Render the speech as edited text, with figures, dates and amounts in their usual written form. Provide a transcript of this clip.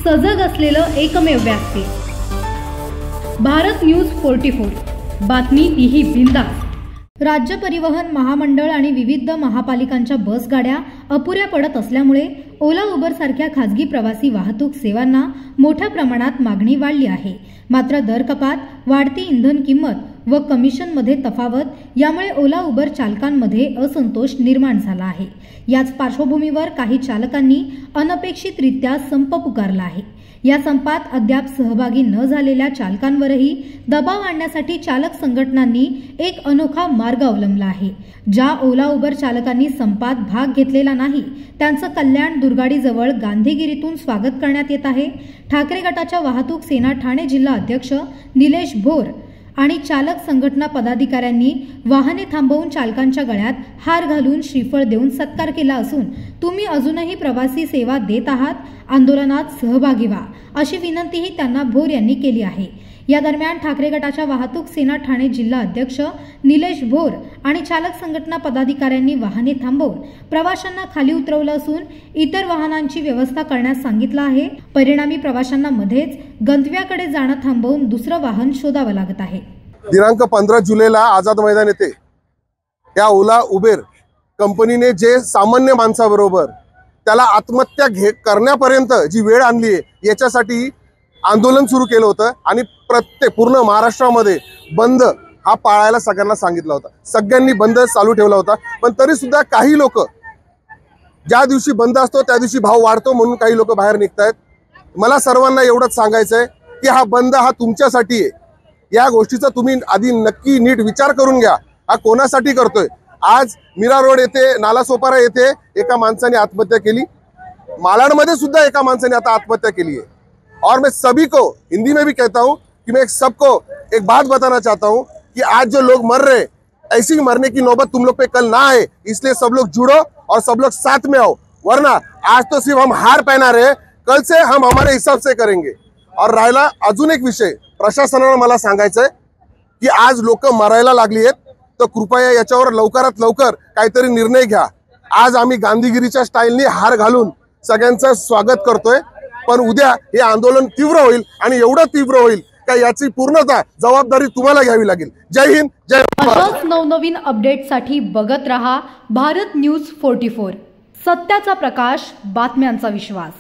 सजग असलेलं एकमेव व्यासपीठ भारत न्यूज 44। बातमी तीही बिंदास। राज्य परिवहन महामंडळ आणि विविध महापालिकांच्या बस गाड्या अपुऱ्या पडत असल्यामुळे ओला उबर सारख्या खासगी प्रवासी वाहतूक सेवांना मोठ्या प्रमाणात मागणी वाढली आहे। मात्र दर कपात, वाढती इंधन किंमत व कमिशनमध्ये तफावत यामुळे ओला उबर चालकांमध्ये असंतोष निर्माण झाला आहे। याच पार्श्वभूमीवर काही चालकांनी अनपेक्षितरित्या संप पुकारला आहे। या संपात अद्याप सहभागी न झालेल्या चालकांवरही दबाव आणण्यासाठी चालक संघटनांनी एक अनोखा मार्ग अवलंबला आहे। ज्या ओला उबर चालकांनी संपात भाग घेतलेला नाही त्यांचं कल्याण दुर्गाडीजवळ गांधीगिरीतून स्वागत करण्यात येत आहे। ठाकरे गटाच्या वाहतूक सेना ठाणे जिल्हा अध्यक्ष निलेश भोर आणि चालक संघटना पदाधिकाऱ्यांनी वाहने थांबवून चालकांच्या गळ्यात हार घालून श्रीफळ देऊन सत्कार केला असून तुम्ही अजूनही प्रवासी सेवा देत आहात, आंदोलनात सहभागी व्हा अशी विनंतीही त्यांना भोर यांनी केली आहे। या दरम्यान ठाकरे गटाच्या वाहतूक सेना ठाणे जिल्हा अध्यक्ष निलेश भोर आणि चालक संघटना पदाधिकाऱ्यांनी वाहने थांबवून प्रवाशांना खाली उतरवलं असून इतर वाहनांची व्यवस्था करण्यास सांगितलं आहे। परिणामी प्रवाशांना मध्येच गंतव्याकडे जाणं थांबवून दुसरं वाहन शोधावं लागत आहे। दिनांक 15 जुलैला आझाद मैदान येथे या ओला उबेर कंपनीने जे सामान्य माणसाबरोबर त्याला आत्महत्या करण्यापर्यंत जी वेळ आणली आहे याच्यासाठी आंदोलन सुरू केलं होतं आणि पूर्ण महाराष्ट्रामध्ये बंद हा पाळायला सगळ्यांना सांगितला होता। सगळ्यांनी बंद चालू ठेवला होता, पण तरी सुद्धा काही लोक ज्या दिवशी बंद असतो त्या दिवशी भाव वाढतो म्हणून काही लोक बाहेर निघतायत। मला सर्वांना एवढंच सांगायचं आहे की हा बंद हा तुमच्यासाठी आहे। या गोष्टीचा तुम्ही आधी नक्की नीट विचार करून घ्या, हा कोणासाठी करतोय। आज मीरा रोड येथे नालासोपारा येथे एका माणसाने आत्महत्या केली, मालाडमध्ये सुद्धा एका माणसाने आता आत्महत्या केली है। और मैं सभी को हिंदी में भी कहता हूँ कि मैं सबको एक बात बताना चाहता हूँ कि आज जो लोग मर रहे ऐसी मरने की नौबत तुम लोग पे कल ना आए, इसलिए सब लोग जुड़ो और सब लोग साथ में आओ, वरना आज तो सिर्फ हम हार पहना रहे, कल से हम हमारे हिसाब से करेंगे। और राहिला अजून एक विषय, प्रशासनाला मला सांगायचं आहे की आज लोक मरायला लागली आहेत, तर कृपया याच्यावर लवकरात लवकर काहीतरी निर्णय घ्या। आज आम्ही गांधीगिरीच्या स्टाईलने हार घालून सगळ्यांचं स्वागत करतोय, पण उद्या हे आंदोलन तीव्र होईल आणि एवढं तीव्र होईल का याची पूर्णतः जबाबदारी तुम्हाला घ्यावी लागेल। जय हिंद, जय अशाच नवनवीन अपडेटसाठी बघत रहा भारत न्यूज 44। सत्याचा प्रकाश, बातम्यांचा विश्वास।